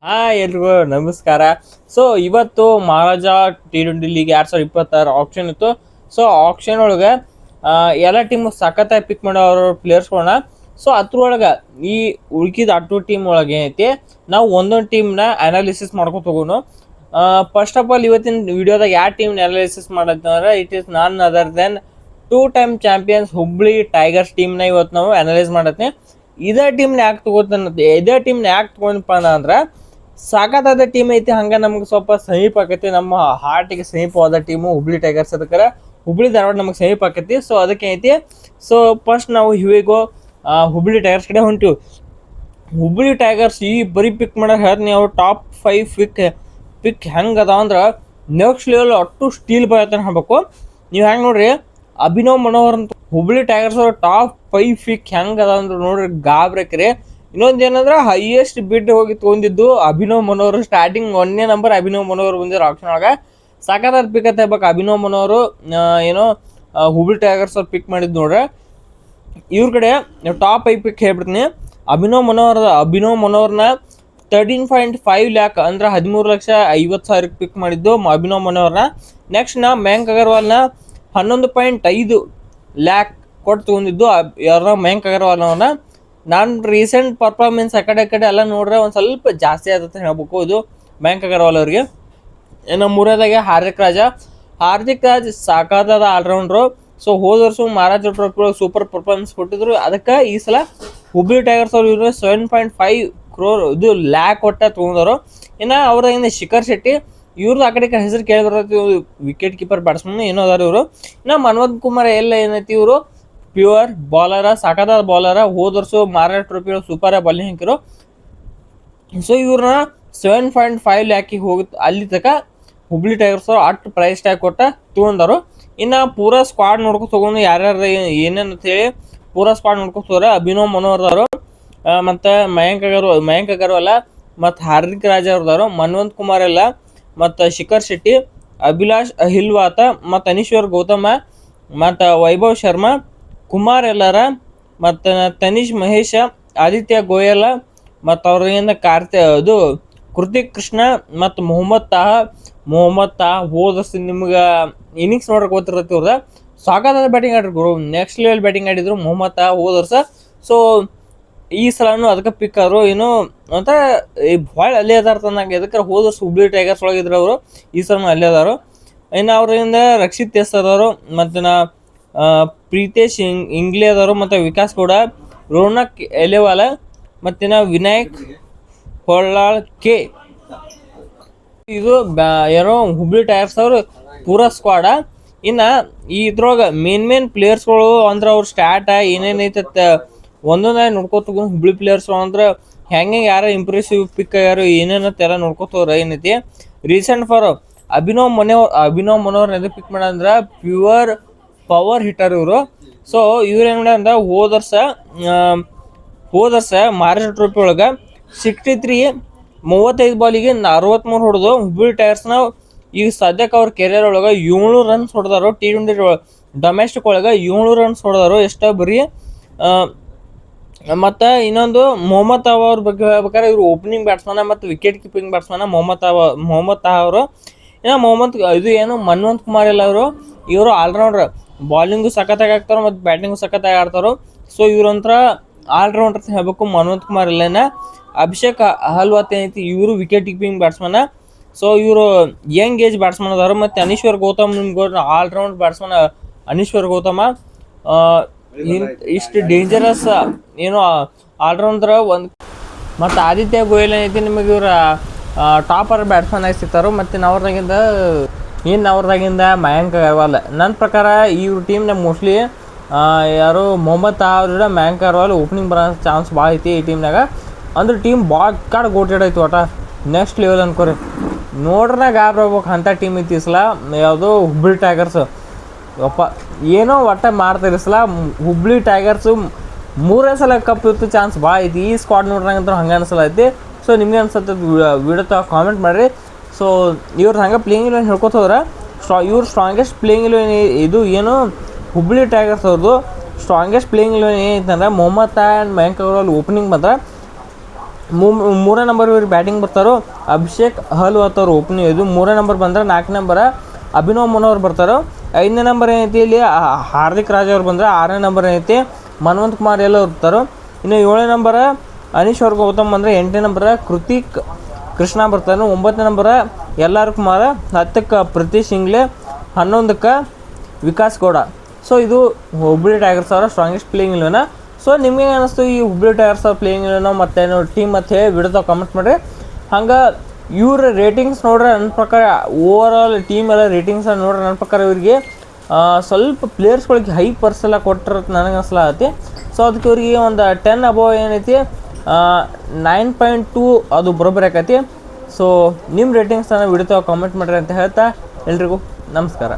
ಎಲ್ರಿಗೂ ನಮಸ್ಕಾರ. ಸೊ ಇವತ್ತು ಮಹಾರಾಜ T20 ಲೀಗ್ 2026 ಆಪ್ಷನ್ ಇತ್ತು. ಸೊ ಆಪ್ಷನ್ ಒಳಗೆ ಎಲ್ಲ ಟೀಮ್ ಸಖತ್ತಾಗಿ ಪಿಕ್ ಮಾಡೋರು ಪ್ಲೇಯರ್ಸ್ಗಳನ್ನ. ಸೊ ಅದ್ರೊಳಗೆ ಈ ಉಳ್ಕಿದ 2 ಟೀಮ್ ಒಳಗೆ ಏನೈತಿ, ನಾವು ಒಂದೊಂದು ಟೀಮ್ನ ಅನಾಲಿಸಿಸ್ ಮಾಡ್ಕೊತ ಹೋಗೋನು. ಫಸ್ಟ್ ಆಫ್ ಆಲ್ ಇವತ್ತಿನ ವಿಡಿಯೋದಾಗ ಯಾವ ಟೀಮ್ನ ಅನಾಲಿಸಿಸ್ ಮಾಡತ್ತಂದ್ರೆ it is none other than 2 time champions Hubli tigers ಟೀಮ್ನ ಇವತ್ತು ನಾವು ಅನಲೈಸ್ ಮಾಡತ್ತೀನಿ. ಇದೇ ಟೀಮ್ನ ಯಾಕೆ ತಗೊಂಡಪ್ಪ ಅಂದ್ರೆ ಸಾಕತ್ತಾದ ಟೀಮ್ ಐತಿ, ಹಂಗೆ ನಮ್ಗೆ ಸ್ವಲ್ಪ ಸಮೀಪ ಆಕೈತಿ, ನಮ್ಮ ಹಾರ್ಟಿಗೆ ಸಮೀಪವಾದ ಟೀಮು ಹುಬ್ಳಿ ಟೈಗರ್ಸ್. ಅದಕ್ಕೆ ಹುಬ್ಳಿ ಧಾರವಾಡ ನಮಗೆ ಸಮೀಪ ಆಕೈತಿ. ಸೊ ಅದಕ್ಕೆ ಐತಿ. ಸೊ ಫಸ್ಟ್ ನಾವು ಹಿವಿಗೋ ಹುಬ್ಳಿ ಟೈಗರ್ಸ್ ಕಡೆ ಹೊಂಟಿವಿ. ಹುಬ್ಳಿ ಟೈಗರ್ಸ್ ಈ ಬರೀ ಪಿಕ್ ಮಾಡೋಕೆ ಹೇಳ್ತೀನಿ, ಅವ್ರು ಟಾಪ್ 5 ಪಿಕ್ ಹೆಂಗೆ ಅದಾವ ಅಂದ್ರೆ ನೆಕ್ಸ್ಟ್ ಲೆವೆಲ್ ಅಷ್ಟು ಸ್ಟೀಲ್ ಬರತ್ತಾನೆ ಹೇಳ್ಬೇಕು. ನೀವು ಹೆಂಗೆ ನೋಡ್ರಿ, ಅಭಿನವ್ ಮನೋಹರ್ ಅಂತ ಹುಬ್ಳಿ ಟೈಗರ್ಸ್ ಅವ್ರ ಟಾಪ್ 5 ಪಿಕ್ ಹೆಂಗೆ ಅದಾವ ಅಂದ್ರೆ ನೋಡ್ರಿ ಗಾಬ್ರೇಕ್ರಿ. ಇನ್ನೊಂದು ಏನಂದ್ರೆ ಹೈಯೆಸ್ಟ್ ಬಿಡ್ ಹೋಗಿ ತೊಗೊಂಡಿದ್ದು ಅಭಿನವ್ ಮನೋಹರ್. ಸ್ಟಾರ್ಟಿಂಗ್ 1ನೇ ನಂಬರ್ ಅಭಿನವ್ ಮನೋಹರ್ ಬಂದಿರೋ ಆಪ್ಷನ್ ಒಳಗೆ ಸಾಕಾದ ಪಿಕ್ ಅಂತ ಹೇಳ್ಬೇಕು. ಅಭಿನವ್ ಮನೋಹರು ಏನೋ ಹುಬ್ಳಿ ಟೈಗರ್ಸ್ ಅವ್ರು ಪಿಕ್ ಮಾಡಿದ್ದು ನೋಡ್ರಿ. ಇವ್ರ ಕಡೆ ಟಾಪ್ 5 ಪಿಕ್ ಹೇಳ್ಬಿಡ್ತೀನಿ. ಅಭಿನವ್ ಮನೋಹರ್ನ 13.5 ಲ್ಯಾಕ್ ಅಂದ್ರೆ 13,50,000 ಪಿಕ್ ಮಾಡಿದ್ದು ಅಭಿನವ್ ಮನೋಹರ್ನ. ನೆಕ್ಸ್ಟ್ ಮಯಾಂಕ್ ಅಗರ್ವಾಲ್ನ 11.5 ಲ್ಯಾಕ್ ಕೊಟ್ಟು ತೊಗೊಂಡಿದ್ದು ಮಯಾಂಕ್ ಅಗರ್ವಾಲ್ ಅವ್ರನ್ನ. ನಾನು ರೀಸೆಂಟ್ ಪರ್ಫಾರ್ಮೆನ್ಸ್ ಆ ಕಡೆ ಎಲ್ಲ ನೋಡ್ರೆ ಒಂದು ಸ್ವಲ್ಪ ಜಾಸ್ತಿ ಆಗುತ್ತೆ ಹೇಳ್ಬೇಕು ಇದು ಮಯಾಂಕ್ ಅಗರ್ವಾಲ್ ಅವ್ರಿಗೆ. ಇನ್ನು ಮೂರನೇದಾಗೆ ಹಾರ್ದಿಕ್ ರಾಜ್ ಸಾಕಾದ ಆಲ್ರೌಂಡ್ರು. ಸೊ ಹೋದ ವರ್ಷ ಮಹಾರಾಜ ಟ್ರೋಫಿ ಸೂಪರ್ ಪರ್ಫಾರ್ಮೆನ್ಸ್ ಕೊಟ್ಟಿದ್ರು. ಅದಕ್ಕೆ ಈ ಸಲ ಹುಬ್ಳಿ ಟೈಗರ್ಸ್ ಅವ್ರು ಇವರು 7.5 crore ಇದು ಲ್ಯಾಕ್ ಕೊಟ್ಟ ತೊಗೊಂಡವರು. ಇನ್ನು ಅವ್ರದಾಗಿಂದ ಶಿಖರ್ ಶೆಟ್ಟಿ, ಇವ್ರದ್ದು ಆ ಕಡೆ ಹೆಸರು ಕೇಳಿ ಬರ್ತೈತಿ, ವಿಕೆಟ್ ಕೀಪರ್ ಬ್ಯಾಟ್ಸ್ಮನ್ ಏನೋ ಅದಾರ ಇವರು. ಇನ್ನು ಮನ್ಮಥ್ ಕುಮಾರ್ ಎಲ್ಲ ಏನೈತಿ, ಇವರು ಪ್ಯೂರ್ ಬಾಲರ, ಸಾಕಾದ ಬಾಲರ. ಹೋದ ವರ್ಷ ಮಹಾರಾಜ ಟ್ರೋಫಿ ಸೂಪರ್ ಬಾಲಿಂಗ್ ಹಾಕಿರು. ಸೊ ಇವ್ರನ್ನ 7.5 ಲ್ಯಾಕಿಗೆ ಹೋಗುತ್ತೆ. ಅಲ್ಲಿ ತನಕ ಹುಬ್ಳಿ ಟೈಗರ್ಸ್ ಅವ್ರು ಅಷ್ಟು ಪ್ರೈಸ್ ಟ್ಯಾಗ್ ಕೊಟ್ಟ ತೊಗೊಂಡರು. ಇನ್ನು ಪೂರಾ ಸ್ಕ್ವಾಡ್ ನೋಡ್ಕೊ ತೊಗೊಂಡು ಯಾರ್ಯಾರು ಏನೇನು ಅಂತೇಳಿ ಪೂರಾ ಸ್ಕ್ವಾಡ್ ನೋಡ್ಕೊತವ್ರೆ. ಅಭಿನವ್ ಮನೋಹರ್ದವರು, ಮತ್ತು ಮಯಾಂಕ್ ಅಗರ್ವಾಲ, ಮತ್ತು ಹಾರ್ದಿಕ್ ರಾಜ್ ಅವ್ರದವರು, ಮನ್ವಂತ್ ಕುಮಾರ್ ಎಲ್ಲ, ಮತ್ತು ಶಿಖರ್ ಶೆಟ್ಟಿ, ಅಭಿಲಾಷ್ ಅಹಿಲ್ವಾತ, ಮತ್ತು ಅನೀಶ್ವರ್ ಗೌತಮ, ಮತ್ತು ವೈಭವ್ ಶರ್ಮಾ, ಕುಮಾರ್ ಎಲ್ಲರ, ಮತ್ತು ತನೀಶ್ ಮಹೇಶ, ಆದಿತ್ಯ ಗೋಯಲ, ಮತ್ತು ಅವ್ರಿಂದ ಕೃತಿಕ್ ಕೃಷ್ಣ, ಮತ್ತು ಮೊಹಮ್ಮದ್ ತಾಹ. ಹೋದ ನಿಮ್ಗೆ ಇನ್ನಿಂಗ್ಸ್ ನೋಡಕ್ಕೆ ಗೊತ್ತಿರತ್ತೆ ಇವ್ರದ. ಸಾಕಾದ ಬ್ಯಾಟಿಂಗ್ ಆಡಿದ್ರು, ನೆಕ್ಸ್ಟ್ ಲೆವೆಲ್ ಬ್ಯಾಟಿಂಗ್ ಆಡಿದ್ರು ಮೊಹಮ್ಮದ್ ತಾಹ ಹೋದ ವರ್ಷ. ಸೊ ಈ ಸಲನೂ ಅದಕ್ಕೆ ಪಿಕ್ ಆದರು. ಏನು ಅಂತ ಭಾಳ ಅಲ್ಲೇ ಅದಾರ ತಂದಂಗೆ. ಅದಕ್ಕೆ ಹೋದ ವರ್ಷ ಹುಬ್ಳಿ ಟೈಗರ್ಸ್ ಒಳಗಿದ್ರು ಅವರು, ಈ ಸಲನೂ ಅಲ್ಲೇ ಅದಾರು. ಇನ್ನು ಅವರಿಂದ ರಕ್ಷಿತ್ ಎಸ್ ಅದಾರು, ಮತ್ತು ಪ್ರೀತೇಶ್ ಇಂಗ್ಲೆ ಅದಾರು, ಮತ್ತು ವಿಕಾಸ್ ಗೌಡ, ರೋನಕ್ ಎಲೆವಾಲ, ಮತ್ತಿನ ವಿನಾಯಕ್ ಹೊಳ್ಳಾಳ್ ಕೆ. ಇದು ಏನೋ ಹುಬ್ಳಿ ಟೈಗರ್ಸ್ ಅವರು ಪೂರಾ ಸ್ಕ್ವಾಡ. ಇನ್ನು ಇದ್ರೊಳಗೆ ಮೇನ್ ಪ್ಲೇಯರ್ಸ್ಗಳು ಅಂದ್ರೆ ಅವ್ರ ಸ್ಟಾರ್ಟ ಏನೇನೈತೆ ಒಂದೊಂದಾಗಿ ನೋಡ್ಕೋತ ಹುಬ್ಳಿ ಪ್ಲೇಯರ್ಸ್ಗಳು ಅಂದ್ರೆ ಹೆಂಗೆ ಯಾರು ಇಂಪ್ರೆಸಿವ್ ಪಿಕ್ ಆಗ್ಯಾರು ಏನೇನತ್ತೆಲ್ಲ ನೋಡ್ಕೋತವ್ರ. ಏನೈತಿ ರೀಸೆಂಟ್ ಫಾರ್ ಅಭಿನವ್ ಮನೋಹರ್ ಎದಕ್ಕೆ ಪಿಕ್ ಮಾಡಂದ್ರೆ ಪ್ಯೂರ್ ಪವರ್ ಹಿಟ್ಟರ್ ಇವರು. ಸೊ ಇವ್ರು ಏನು ಮಾಡ್ಯಾರ ಹೋದ ವರ್ಷ ಮಹಾರಾಷ್ಟ್ರ ಟ್ರೋಫಿ ಒಳಗೆ 35 ಬಾಲಿಗೆ 63 ಹೊಡೆದು ಹುಬ್ಳಿ ಟೈಗರ್ಸ್ನ ಈಗ ಸದ್ಯಕ್ಕೆ ಅವ್ರ ಕೆರಿಯರ್ ಒಳಗೆ 700 ರನ್ಸ್ ಹೊಡೆದಾರು. T20 ಡೊಮೆಸ್ಟಿಕ್ ಒಳಗೆ 700 ರನ್ಸ್ ಹೊಡೆದಾರು ಎಷ್ಟೋ ಬರೀ. ಮತ್ತು ಇನ್ನೊಂದು ಮೊಹಮ್ಮದ್ ತಾವ್ ಅವ್ರ ಬಗ್ಗೆ ಹೇಳ್ಬೇಕಾದ್ರೆ ಇವರು ಓಪನಿಂಗ್ ಬ್ಯಾಟ್ಸ್ಮನ್ ಮತ್ತು ವಿಕೆಟ್ ಕೀಪಿಂಗ್ ಬ್ಯಾಟ್ಸ್ಮನ್ ಮೊಹಮ್ಮದ್ ತಾವ್ ಅವರು. ಇನ್ನು ಮನ್ವಂತ್ ಕುಮಾರ್ ಎಲ್ಲ ಇವರು ಆಲ್ರೌಂಡ್ರ್, ಬಾಲಿಂಗು ಸಖತ್ತಾಗಿ ಆಗ್ತಾರೋ ಮತ್ತು ಬ್ಯಾಟಿಂಗು ಸಖತ್ತಾಗಿ ಆಡ್ತಾರೋ. ಸೊ ಇವ್ರಂತ್ರ ಆಲ್ರೌಂಡರ್ ಅಂತ ಹೇಳ್ಬೇಕು ಮನ್ವಂತ್ ಕುಮಾರ್ ಎಲ್ಲನ. ಅಭಿಷೇಕ್ ಅಹಲ್ವಾತ್ ಏನೈತಿ, ಇವರು ವಿಕೆಟ್ ಕೀಪಿಂಗ್ ಬ್ಯಾಟ್ಸ್ಮನ್. ಸೊ ಇವರು ಯಂಗ್ ಏಜ್ ಬ್ಯಾಟ್ಸ್ಮನ್ ಅದಾರು. ಮತ್ತು ಅನೀಶ್ವರ್ ಗೌತಮ್ ಆಲ್ರೌಂಡ್ ಬ್ಯಾಟ್ಸ್ಮನ್ ಅನೀಶ್ವರ್ ಗೌತಮ ಇಷ್ಟು ಡೇಂಜರಸ್ ಏನು ಆಲ್ರೌಂಡ್ರ ಒಂದು. ಮತ್ತು ಆದಿತ್ಯ ಗೋಯಲ್ ಏನೈತಿ, ನಿಮಗೆ ಇವ್ರ ಟಾಪರ್ ಬ್ಯಾಟ್ಸ್ಮನ್ ಆಗಿ ಸಿಗ್ತಾರೋ. ಮತ್ತು ಅವ್ರದಾಗಿಂದ ಮಯಾಂಕ್ ಅಗರ್ವಾಲ್. ನನ್ನ ಪ್ರಕಾರ ಈ ಟೀಮ್ನ ಮೋಸ್ಟ್ಲಿ ಯಾರು ಮೊಹಮ್ಮದ್ ತಾಹ ಅವ್ರ ಮಯಾಂಕ್ ಅಗರ್ವಾಲ್ ಓಪನಿಂಗ್ ಬರೋ ಚಾನ್ಸ್ ಭಾಳ ಐತಿ ಈ ಟೀಮ್ನಾಗ. ಅಂದ್ರೆ ಟೀಮ್ ಬಾಕಾಡ್ ಗೋಟೆಡ್ ಐತಿ, ಒಟ ನೆಕ್ಸ್ಟ್ ಲೆವೆಲ್ ಅನ್ಕೋರಿ. ನೋಡ್ರೆ ಗಾಬ್ರಾಗ್ಬೇಕು ಅಂಥ ಟೀಮ್ ಐತಿ ಈ ಸಲ ಯಾವುದೋ ಹುಬ್ಳಿ ಟೈಗರ್ಸ್. ಏನೋ ಒಟ್ಟ ಮಾಡ್ತಾರೆ ಈ ಸಲ ಹುಬ್ಳಿ ಟೈಗರ್ಸು 3 ಸಲ ಕಪ್ ಇತ್ತು ಚಾನ್ಸ್ ಭಾಳ ಐತಿ. ಈ ಸ್ಕ್ವಾಡ್ ನೋಡ್ರಂಗಂತ ಹಂಗೆ ಅನ್ಸಲ್ಲ ಐತಿ. ಸೊ ನಿಮ್ಗೆ ಅನ್ಸತ್ತೆ ವಿಡಿಯೋ ಕಾಮೆಂಟ್ ಮಾಡಿರಿ. ಸೊ ಇವ್ರು ಹಂಗೆ ಪ್ಲೇಯಿಂಗ್ ಇಲೆವೆನ್ ಹೇಳ್ಕೊತ ಹೋದ್ರೆ ಇವ್ರು ಸ್ಟ್ರಾಂಗೆಸ್ಟ್ ಪ್ಲೇಯಿಂಗ್ ಇಲೆವೆನ್ ಇದು ಏನು ಹುಬ್ಳಿ ಟೈಗರ್ಸ್ ಅವ್ರದ್ದು ಸ್ಟ್ರಾಂಗೆಸ್ಟ್ ಪ್ಲೇಯಿಂಗ್ ಇಲೆವೆನ್ ಏನೈತಂದ್ರೆ ಮೊಹಮ್ಮದ್ ತಾಹ್ ಆ್ಯಂಡ್ ಮಯಾಂಕ್ ಅಗರ್ವಾಲ್ ಓಪನಿಂಗ್ ಬಂದ್ರೆ ಮೂರನೇ ನಂಬರ್ ಇವ್ರು ಬ್ಯಾಟಿಂಗ್ ಬರ್ತಾರೋ ಅಭಿಷೇಕ್ ಹಲ್ ಅವ್ರು ಓಪನಿಂಗ್ ಇದು. ಮೂರನೇ ನಂಬರ್ ಬಂದ್ರೆ 4ನೇ ನಂಬರ ಅಭಿನವ್ ಮನೋಹರ್ ಬರ್ತಾರೋ. 5ನೇ ನಂಬರ್ ಏನೈತಿ ಇಲ್ಲಿ ಹಾರ್ದಿಕ್ ರಾಜ್ ಅವ್ರು ಬಂದ್ರೆ. 6ನೇ ನಂಬರ್ ಏನೈತಿ ಮನ್ವಂತ್ ಕುಮಾರ್ ಎಲ್ಲ ಇರ್ತಾರೋ. ಇನ್ನು 7ನೇ ನಂಬರ ಅನೀಶ್ ಅವ್ರ ಗೌತಮ್ ಬಂದರೆ. 8ನೇ ನಂಬರ ಕೃತಿಕ್ ಕೃಷ್ಣ ಬರ್ತಾನೆ. 9ನೇ ನಂಬರ ಎಲ್.ಆರ್. ಕುಮಾರ್. 10ಕ್ಕೆ ಪ್ರತೀಶ್ ಇಂಗ್ಲೆ. 11ಕ್ಕೆ ವಿಕಾಸ್ ಗೌಡ. ಸೊ ಇದು ಹುಬ್ಬಳ್ಳಿ ಟೈಗರ್ಸ್ ಅವರ ಸ್ಟ್ರಾಂಗೆಸ್ಟ್ ಪ್ಲೇಯಿಂಗ್ ಇಲ್ವೇನ. ಸೊ ನಿಮಗೆ ಅನ್ನಿಸ್ತು ಈ ಹುಬ್ಬಳ್ಳಿ ಟೈಗರ್ಸ್ ಅವ್ರ ಪ್ಲೇಯಿಂಗ್ ಇಲ್ವೇನೋ ಮತ್ತೇನೋ ಟೀಮ್ ಮತ್ತು ಹೇಳಿ ವಿಡಿಯೋದಾಗ ಕಮೆಂಟ್ ಮಾಡಿರಿ. ಹಂಗೆ ಇವ್ರ ರೇಟಿಂಗ್ಸ್ ನೋಡ್ರೆ ನನ್ನ ಪ್ರಕಾರ ಓವರ್ ಆಲ್ ಟೀಮ್ ಎಲ್ಲ ರೇಟಿಂಗ್ಸ್ ನೋಡ್ರೆ ನನ್ನ ಪ್ರಕಾರ ಇವ್ರಿಗೆ ಸ್ವಲ್ಪ ಪ್ಲೇಯರ್ಸ್ಗಳಿಗೆ ಹೈ ಪರ್ಸೆಲ್ಲ ಕೊಟ್ಟಿರತ್ತೆ ನನಗೆ ಅನ್ಸ್ಲಾಗತ್ತೆ. ಸೊ ಅದಕ್ಕೆ ಇವ್ರಿಗೆ ಒಂದು 10 ಅಬೋವ್ ಏನೈತಿ 9.2 ಅದು ಬರೋಬ್ಬರಿ ಆಕೈತಿ. ಸೊ ನಿಮ್ಮ ರೇಟಿಂಗ್ಸನ್ನು ವಿಡಿಯೋದಾಗ ಕಾಮೆಂಟ್ ಮಾಡಿರಿ ಅಂತ ಹೇಳ್ತಾ ಎಲ್ರಿಗೂ ನಮಸ್ಕಾರ.